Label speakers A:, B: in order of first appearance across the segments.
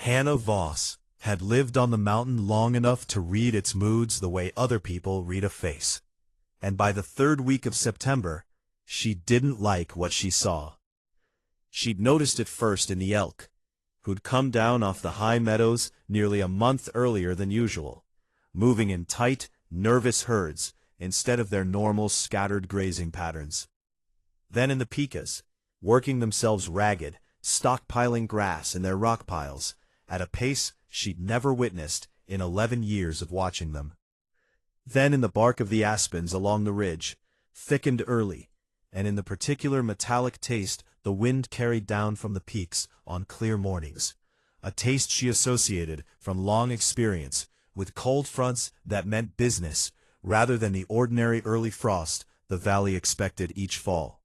A: Hannah Voss had lived on the mountain long enough to read its moods the way other people read a face. And by the third week of September, she didn't like what she saw. She'd noticed it first in the elk, who'd come down off the high meadows nearly a month earlier than usual, moving in tight, nervous herds instead of their normal scattered grazing patterns. Then in the picas, working themselves ragged, stockpiling grass in their rock piles, at a pace she'd never witnessed in 11 years of watching them. Then in the bark of the aspens along the ridge, thickened early, and in the particular metallic taste the wind carried down from the peaks on clear mornings, a taste she associated from long experience with cold fronts that meant business rather than the ordinary early frost the valley expected each fall.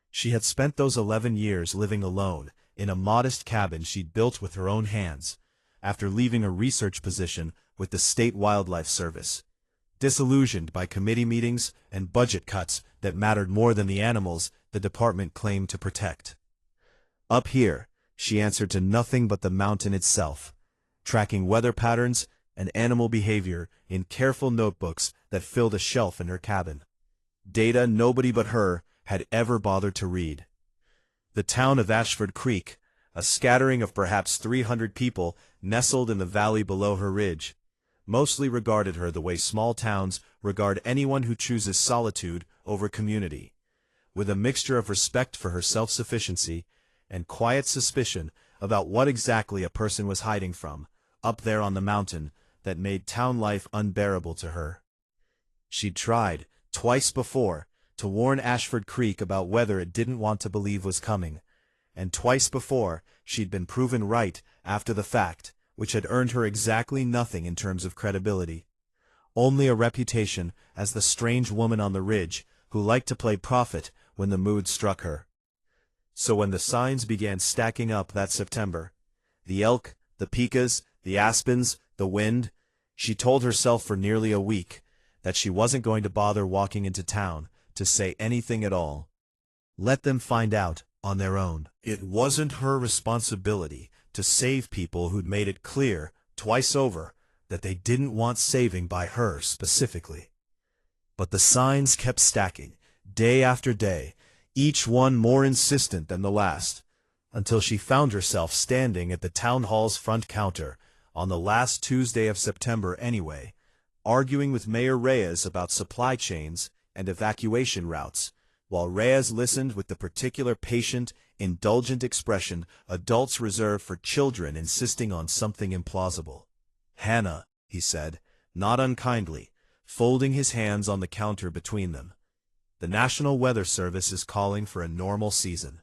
A: She had spent those 11 years living alone in a modest cabin she'd built with her own hands, after leaving a research position with the State Wildlife Service, disillusioned by committee meetings and budget cuts that mattered more than the animals the department claimed to protect. Up here, she answered to nothing but the mountain itself, tracking weather patterns and animal behavior in careful notebooks that filled a shelf in her cabin. Data nobody but her had ever bothered to read. The town of Ashford Creek, a scattering of perhaps 300 people nestled in the valley below her ridge, mostly regarded her the way small towns regard anyone who chooses solitude over community, with a mixture of respect for her self-sufficiency and quiet suspicion about what exactly a person was hiding from, up there on the mountain, that made town life unbearable to her. She'd tried, twice before, to warn Ashford Creek about weather it didn't want to believe was coming, and twice before she'd been proven right after the fact, which had earned her exactly nothing in terms of credibility. Only a reputation as the strange woman on the ridge who liked to play prophet when the mood struck her. So when the signs began stacking up that September, the elk, the picas, the aspens, the wind, she told herself for nearly a week that she wasn't going to bother walking into town to say anything at all. Let them find out on their own. It wasn't her responsibility to save people who'd made it clear, twice over, that they didn't want saving by her specifically. But the signs kept stacking, day after day, each one more insistent than the last, until she found herself standing at the town hall's front counter on the last Tuesday of September anyway, arguing with Mayor Reyes about supply chains and evacuation routes, while Reyes listened with the particular patient, indulgent expression adults reserve for children insisting on something implausible. "Hannah," he said, not unkindly, folding his hands on the counter between them. "The National Weather Service is calling for a normal season.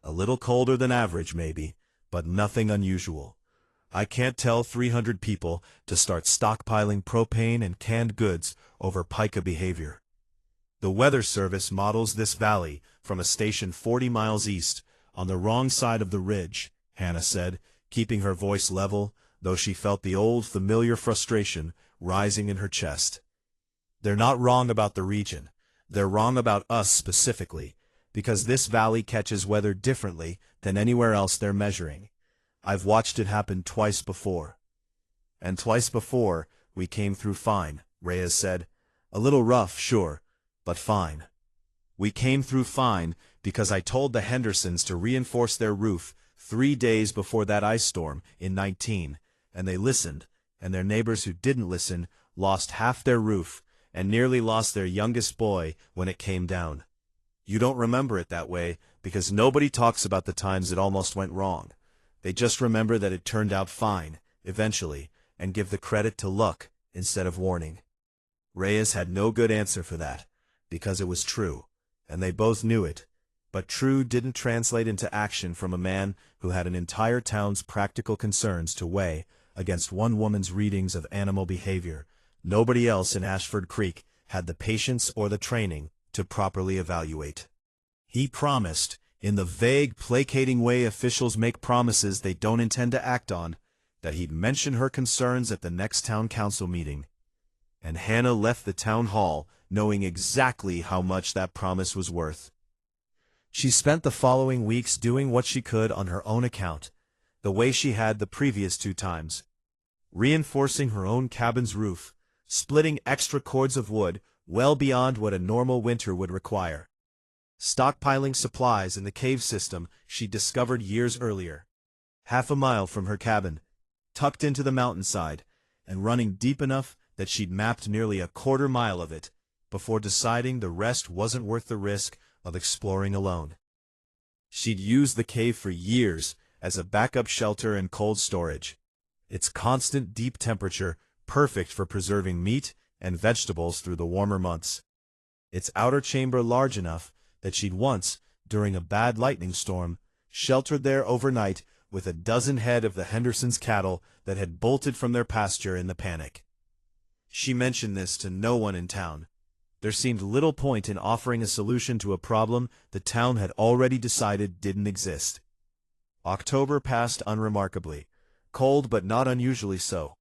A: A little colder than average, maybe, but nothing unusual. I can't tell 300 people to start stockpiling propane and canned goods over pika behavior. The Weather Service models this valley from a station 40 miles east, on the wrong side of the ridge," Hannah said, keeping her voice level, though she felt the old familiar frustration rising in her chest. "They're not wrong about the region. They're wrong about us specifically, because this valley catches weather differently than anywhere else they're measuring. I've watched it happen twice before." "And twice before, we came through fine," Reyes said. "A little rough, sure, but fine. We came through fine because I told the Hendersons to reinforce their roof 3 days before that ice storm in 19, and they listened, and their neighbors who didn't listen lost half their roof and nearly lost their youngest boy when it came down. You don't remember it that way because nobody talks about the times it almost went wrong. They just remember that it turned out fine, eventually, and give the credit to luck instead of warning." Reyes had no good answer for that, because it was true, and they both knew it, but true didn't translate into action from a man who had an entire town's practical concerns to weigh against one woman's readings of animal behavior. Nobody else in Ashford Creek had the patience or the training to properly evaluate. He promised, in the vague, placating way officials make promises they don't intend to act on, that he'd mention her concerns at the next town council meeting. And Hannah left the town hall knowing exactly how much that promise was worth. She spent the following weeks doing what she could on her own account, the way she had the previous 2 times, reinforcing her own cabin's roof, splitting extra cords of wood well beyond what a normal winter would require, stockpiling supplies in the cave system she discovered years earlier, half a mile from her cabin, tucked into the mountainside, and running deep enough that she'd mapped nearly a quarter-mile of it before deciding the rest wasn't worth the risk of exploring alone. She'd used the cave for years as a backup shelter and cold storage, its constant deep temperature perfect for preserving meat and vegetables through the warmer months, its outer chamber large enough that she'd once, during a bad lightning storm, sheltered there overnight with a dozen head of the Hendersons' cattle that had bolted from their pasture in the panic. She mentioned this to no one in town. There seemed little point in offering a solution to a problem the town had already decided didn't exist. October passed unremarkably, cold but not unusually so,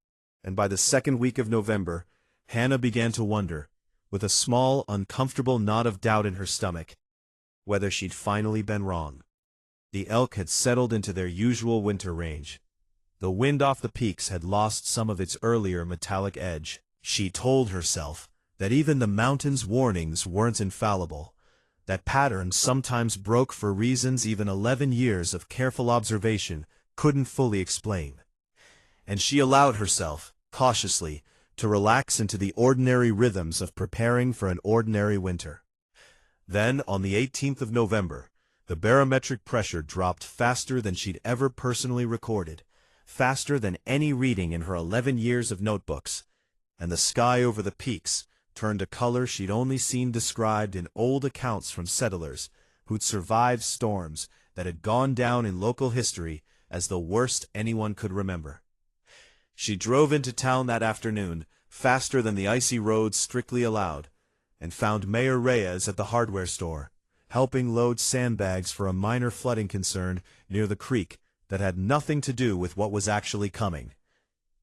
A: and by the second week of November, Hannah began to wonder, with a small, uncomfortable knot of doubt in her stomach, whether she'd finally been wrong. The elk had settled into their usual winter range. The wind off the peaks had lost some of its earlier metallic edge. She told herself that even the mountain's warnings weren't infallible, that patterns sometimes broke for reasons even 11 years of careful observation couldn't fully explain. And she allowed herself, cautiously, to relax into the ordinary rhythms of preparing for an ordinary winter. Then, on the 18th of November, the barometric pressure dropped faster than she'd ever personally recorded, faster than any reading in her 11 years of notebooks, and the sky over the peaks turned a color she'd only seen described in old accounts from settlers who'd survived storms that had gone down in local history as the worst anyone could remember. She drove into town that afternoon, faster than the icy roads strictly allowed, and found Mayor Reyes at the hardware store, helping load sandbags for a minor flooding concern near the creek that had nothing to do with what was actually coming.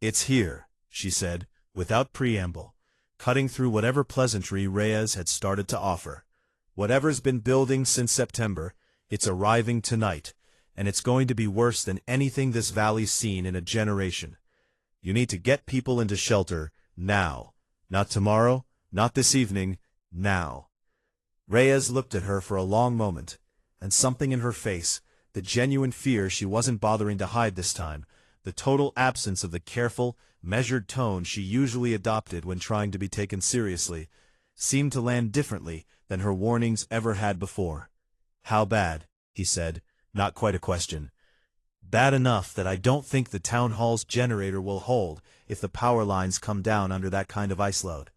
A: "It's here," she said, without preamble, cutting through whatever pleasantry Reyes had started to offer. "Whatever's been building since September, it's arriving tonight, and it's going to be worse than anything this valley's seen in a generation. You need to get people into shelter now. Not tomorrow, not this evening, now." Reyes looked at her for a long moment, and something in her face, the genuine fear she wasn't bothering to hide this time, the total absence of the careful, measured tone she usually adopted when trying to be taken seriously, seemed to land differently than her warnings ever had before. "How bad?" he said, not quite a question. "Bad enough that I don't think the town hall's generator will hold if the power lines come down under that kind of ice load.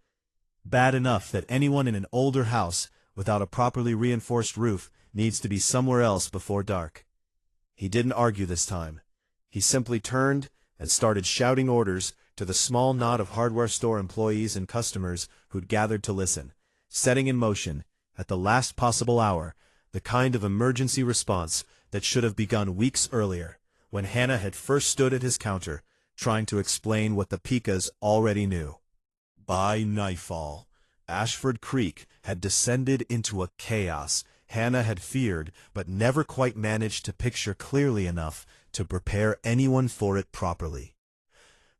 A: Bad enough that anyone in an older house without a properly reinforced roof needs to be somewhere else before dark." He didn't argue this time. He simply turned and started shouting orders to the small knot of hardware store employees and customers who'd gathered to listen, setting in motion, at the last possible hour, the kind of emergency response that should have begun weeks earlier, when Hannah had first stood at his counter, trying to explain what the Picas already knew. By nightfall, Ashford Creek had descended into a chaos Hannah had feared but never quite managed to picture clearly enough to prepare anyone for it properly.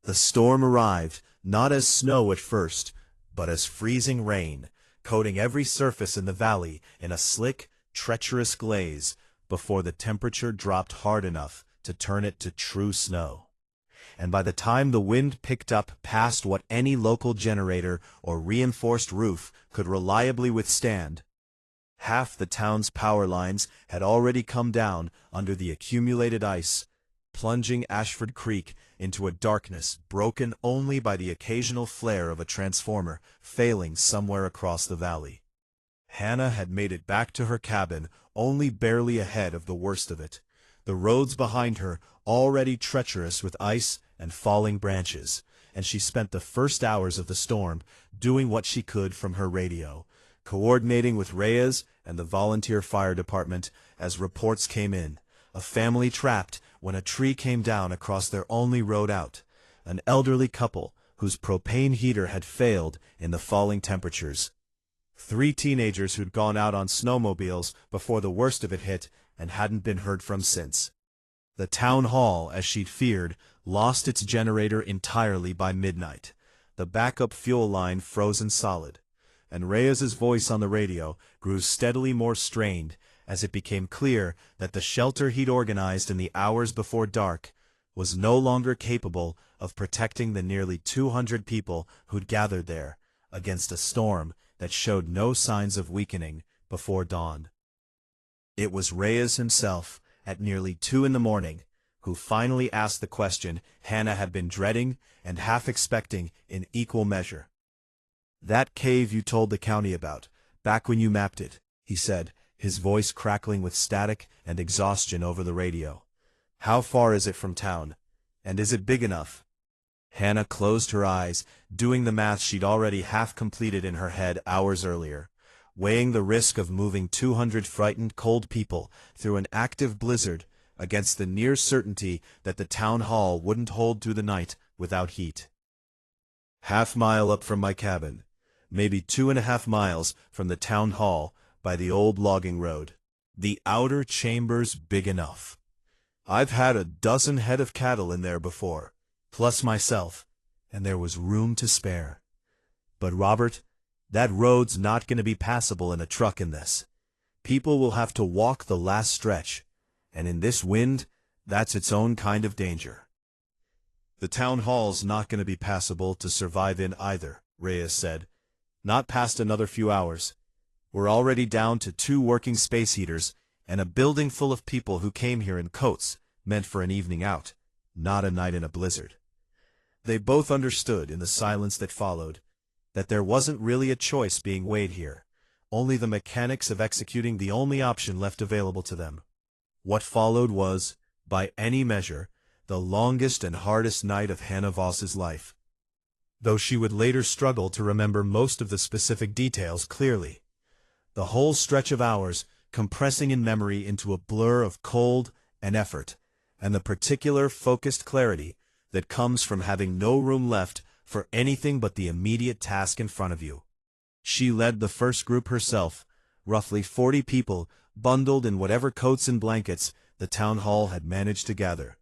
A: The storm arrived not as snow at first, but as freezing rain, coating every surface in the valley in a slick, treacherous glaze before the temperature dropped hard enough to turn it to true snow. And by the time the wind picked up past what any local generator or reinforced roof could reliably withstand, half the town's power lines had already come down under the accumulated ice, plunging Ashford Creek into a darkness broken only by the occasional flare of a transformer failing somewhere across the valley. Hannah had made it back to her cabin only barely ahead of the worst of it, the roads behind her already treacherous with ice and falling branches, and she spent the first hours of the storm doing what she could from her radio, coordinating with Reyes and the volunteer fire department as reports came in. A family trapped when a tree came down across their only road out, an elderly couple whose propane heater had failed in the falling temperatures, 3 teenagers who'd gone out on snowmobiles before the worst of it hit and hadn't been heard from since. The town hall, as she'd feared, lost its generator entirely by midnight, the backup fuel line frozen solid, and Reyes's voice on the radio grew steadily more strained as it became clear that the shelter he'd organized in the hours before dark was no longer capable of protecting the nearly 200 people who'd gathered there against a storm that showed no signs of weakening before dawn. It was Reyes himself, at nearly 2 a.m, who finally asked the question Hannah had been dreading and half expecting in equal measure. "That cave you told the county about, back when you mapped it," he said, his voice crackling with static and exhaustion over the radio. "How far is it from town? And is it big enough?" Hannah closed her eyes, doing the math she'd already half completed in her head hours earlier, weighing the risk of moving 200 frightened, cold people through an active blizzard against the near certainty that the town hall wouldn't hold through the night without heat. "Half-mile up from my cabin, maybe 2.5 miles from the town hall by the old logging road. The outer chamber's big enough. I've had a dozen head of cattle in there before, plus myself, and there was room to spare. But Robert, that road's not going to be passable in a truck in this. People will have to walk the last stretch, and in this wind, that's its own kind of danger." "The town hall's not going to be passable to survive in either," Reyes said. "Not past another few hours. We're already down to 2 working space heaters and a building full of people who came here in coats, meant for an evening out, not a night in a blizzard." They both understood, in the silence that followed, that there wasn't really a choice being weighed here, only the mechanics of executing the only option left available to them. What followed was, by any measure, the longest and hardest night of Hannah Voss's life, though she would later struggle to remember most of the specific details clearly. The whole stretch of hours compressing in memory into a blur of cold and effort, and the particular focused clarity that comes from having no room left for anything but the immediate task in front of you. She led the first group herself, roughly 40 people bundled in whatever coats and blankets the town hall had managed to gather.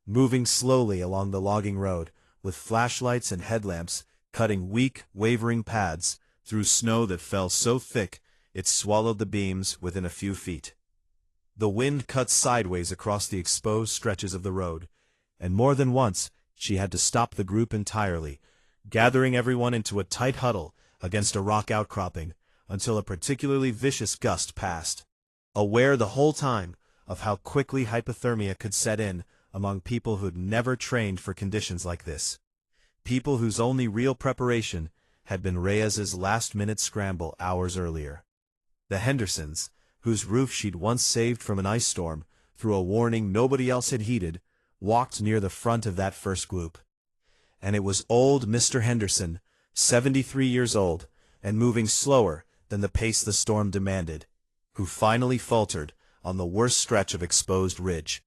A: Moving slowly along the logging road, with flashlights and headlamps cutting weak, wavering paths through snow that fell so thick it swallowed the beams within a few feet. The wind cut sideways across the exposed stretches of the road, and more than once she had to stop the group entirely, gathering everyone into a tight huddle against a rock outcropping until a particularly vicious gust passed. Aware the whole time of how quickly hypothermia could set in among people who'd never trained for conditions like this, people whose only real preparation had been Reyes's last-minute scramble hours earlier. The Hendersons, whose roof she'd once saved from an ice storm through a warning nobody else had heeded, walked near the front of that first group. And it was old Mr. Henderson, 73 years old, and moving slower than the pace the storm demanded, who finally faltered on the worst stretch of exposed ridge,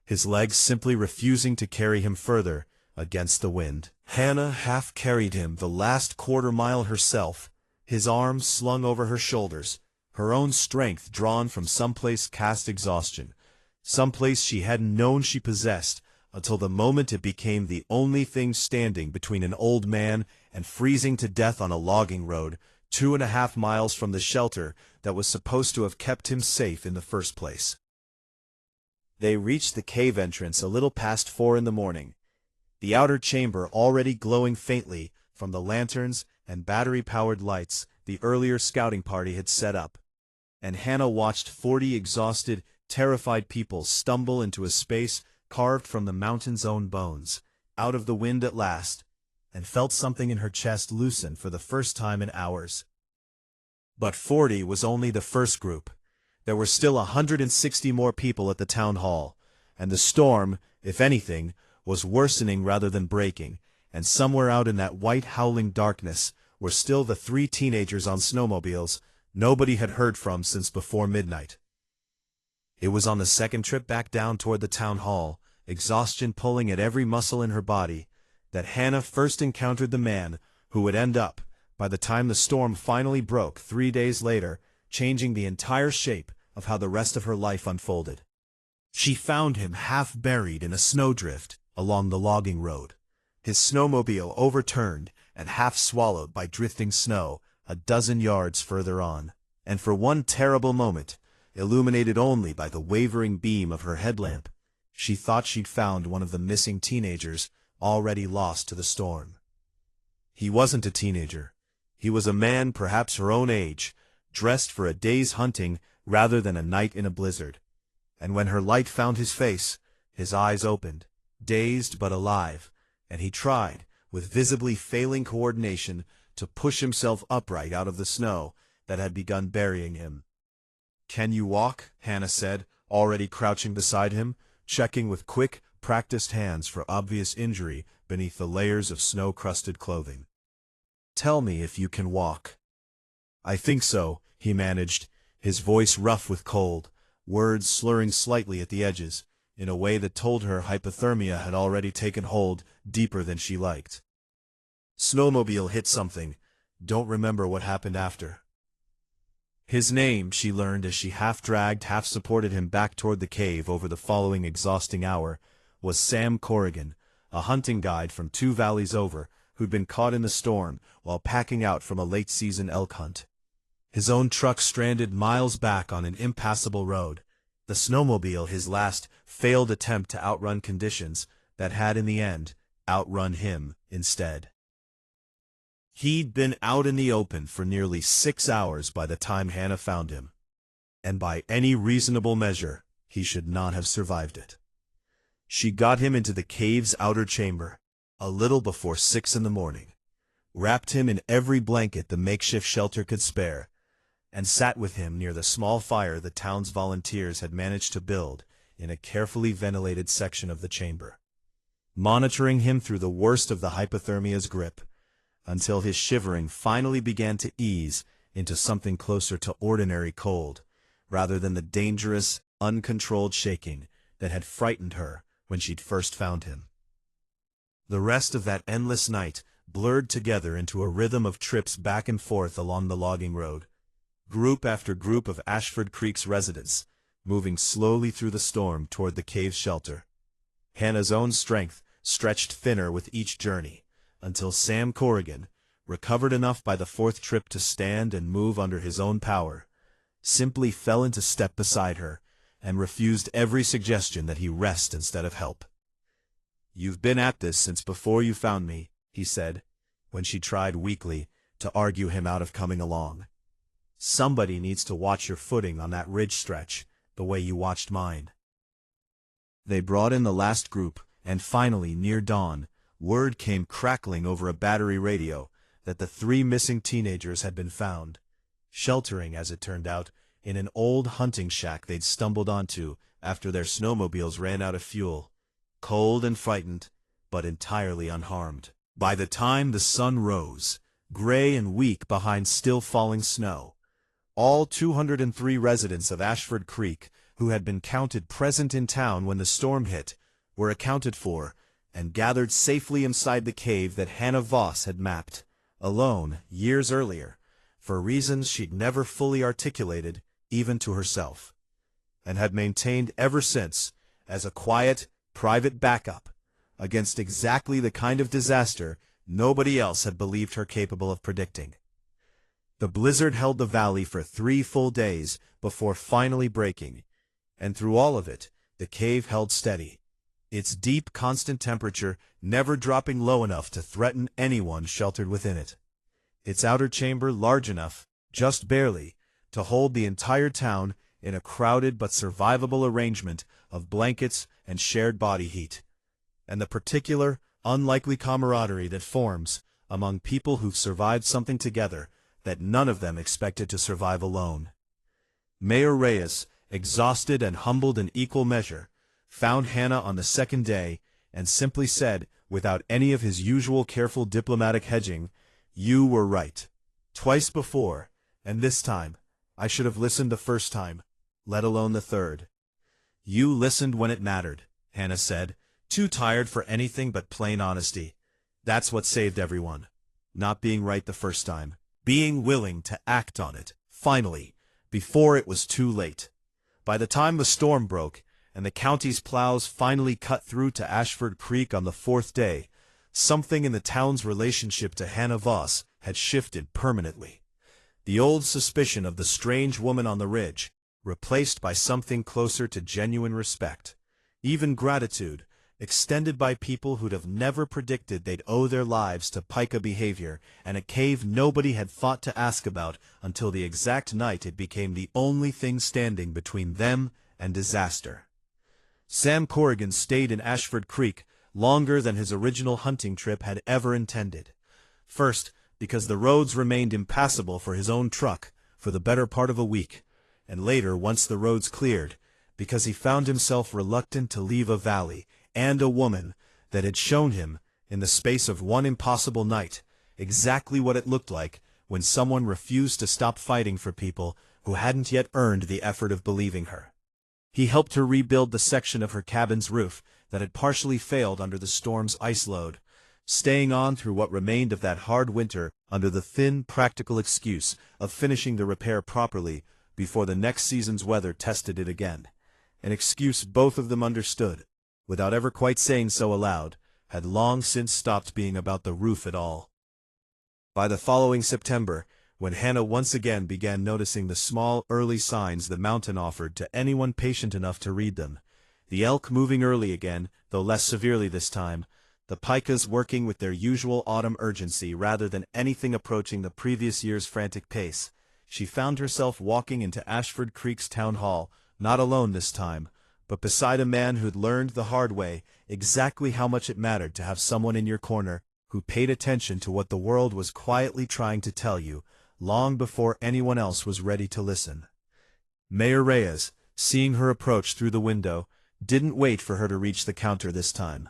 A: his legs simply refusing to carry him further against the wind. Hannah half carried him the last quarter-mile herself, his arms slung over her shoulders, her own strength drawn from someplace past exhaustion, someplace she hadn't known she possessed until the moment it became the only thing standing between an old man and freezing to death on a logging road 2.5 miles from the shelter that was supposed to have kept him safe in the first place. They reached the cave entrance a little past 4 a.m, the outer chamber already glowing faintly from the lanterns and battery-powered lights the earlier scouting party had set up, and Hannah watched 40 exhausted, terrified people stumble into a space carved from the mountain's own bones, out of the wind at last, and felt something in her chest loosen for the first time in hours. But 40 was only the first group. There were still 160 more people at the town hall, and the storm, if anything, was worsening rather than breaking, and somewhere out in that white howling darkness were still the 3 teenagers on snowmobiles nobody had heard from since before midnight. It was on the second trip back down toward the town hall, exhaustion pulling at every muscle in her body, that Hannah first encountered the man who would end up, by the time the storm finally broke 3 days later, changing the entire shape of how the rest of her life unfolded. She found him half buried in a snowdrift along the logging road, his snowmobile overturned and half swallowed by drifting snow a dozen yards further on. And for one terrible moment, illuminated only by the wavering beam of her headlamp, she thought she'd found one of the missing teenagers already lost to the storm. He wasn't a teenager. He was a man perhaps her own age, dressed for a day's hunting rather than a night in a blizzard. And when her light found his face, his eyes opened, dazed but alive, and he tried, with visibly failing coordination, to push himself upright out of the snow that had begun burying him. "Can you walk?" Hannah said, already crouching beside him, checking with quick, practiced hands for obvious injury beneath the layers of snow-crusted clothing. "Tell me if you can walk." "I think so," he managed, his voice rough with cold, words slurring slightly at the edges, in a way that told her hypothermia had already taken hold deeper than she liked. "Snowmobile hit something. Don't remember what happened after." His name, she learned as she half-dragged, half-supported him back toward the cave over the following exhausting hour, was Sam Corrigan, a hunting guide from 2 valleys over, who'd been caught in the storm while packing out from a late-season elk hunt. His own truck stranded miles back on an impassable road, the snowmobile his last failed attempt to outrun conditions that had in the end outrun him instead. He'd been out in the open for nearly 6 hours by the time Hannah found him, and by any reasonable measure, he should not have survived it. She got him into the cave's outer chamber, a little before 6 in the morning, wrapped him in every blanket the makeshift shelter could spare, and sat with him near the small fire the town's volunteers had managed to build in a carefully ventilated section of the chamber, monitoring him through the worst of the hypothermia's grip, until his shivering finally began to ease into something closer to ordinary cold, rather than the dangerous, uncontrolled shaking that had frightened her when she'd first found him. The rest of that endless night blurred together into a rhythm of trips back and forth along the logging road, group after group of Ashford Creek's residents, moving slowly through the storm toward the cave's shelter. Hannah's own strength stretched thinner with each journey, until Sam Corrigan, recovered enough by the 4th trip to stand and move under his own power, simply fell into step beside her and refused every suggestion that he rest instead of help. "You've been at this since before you found me," he said, when she tried weakly to argue him out of coming along. "Somebody needs to watch your footing on that ridge stretch, the way you watched mine." They brought in the last group, and finally, near dawn, word came crackling over a battery radio that the 3 missing teenagers had been found, sheltering, as it turned out, in an old hunting shack they'd stumbled onto after their snowmobiles ran out of fuel, cold and frightened, but entirely unharmed. By the time the sun rose, gray and weak behind still falling snow, all 203 residents of Ashford Creek who had been counted present in town when the storm hit were accounted for and gathered safely inside the cave that Hannah Voss had mapped, alone, years earlier, for reasons she'd never fully articulated, even to herself, and had maintained ever since as a quiet, private backup against exactly the kind of disaster nobody else had believed her capable of predicting. The blizzard held the valley for 3 full days before finally breaking, and through all of it, the cave held steady, its deep, constant temperature never dropping low enough to threaten anyone sheltered within it. Its outer chamber large enough, just barely, to hold the entire town in a crowded but survivable arrangement of blankets and shared body heat, and the particular, unlikely camaraderie that forms among people who've survived something together that none of them expected to survive alone. Mayor Reyes, exhausted and humbled in equal measure, found Hannah on the 2nd day and simply said, without any of his usual careful diplomatic hedging, "You were right. Twice before, and this time, I should have listened the first time, let alone the 3rd. You listened when it mattered," Hannah said, too tired for anything but plain honesty. "That's what saved everyone. Not being right the first time. Being willing to act on it, finally, before it was too late." By the time the storm broke, and the county's plows finally cut through to Ashford Creek on the fourth day, something in the town's relationship to Hannah Voss had shifted permanently. The old suspicion of the strange woman on the ridge, replaced by something closer to genuine respect, even gratitude, extended by people who'd have never predicted they'd owe their lives to pica behavior and a cave nobody had thought to ask about until the exact night it became the only thing standing between them and disaster. Sam Corrigan stayed in Ashford Creek longer than his original hunting trip had ever intended. First, because the roads remained impassable for his own truck for the better part of a week, and later, once the roads cleared, because he found himself reluctant to leave a valley and a woman that had shown him, in the space of one impossible night, exactly what it looked like when someone refused to stop fighting for people who hadn't yet earned the effort of believing her. He helped her rebuild the section of her cabin's roof that had partially failed under the storm's ice load, staying on through what remained of that hard winter under the thin, practical excuse of finishing the repair properly before the next season's weather tested it again, an excuse both of them understood, without ever quite saying so aloud, had long since stopped being about the roof at all. By the following September, when Hannah once again began noticing the small, early signs the mountain offered to anyone patient enough to read them, the elk moving early again, though less severely this time, the pikas working with their usual autumn urgency rather than anything approaching the previous year's frantic pace, she found herself walking into Ashford Creek's town hall, not alone this time, but beside a man who'd learned the hard way exactly how much it mattered to have someone in your corner who paid attention to what the world was quietly trying to tell you, long before anyone else was ready to listen. Mayor Reyes, seeing her approach through the window, didn't wait for her to reach the counter this time.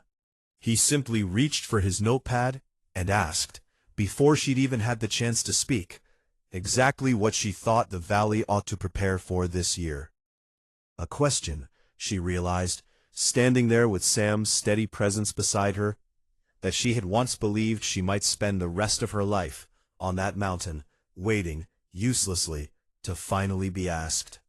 A: He simply reached for his notepad and asked, before she'd even had the chance to speak, exactly what she thought the valley ought to prepare for this year. A question, she realized, standing there with Sam's steady presence beside her, that she had once believed she might spend the rest of her life on that mountain, waiting, uselessly, to finally be asked.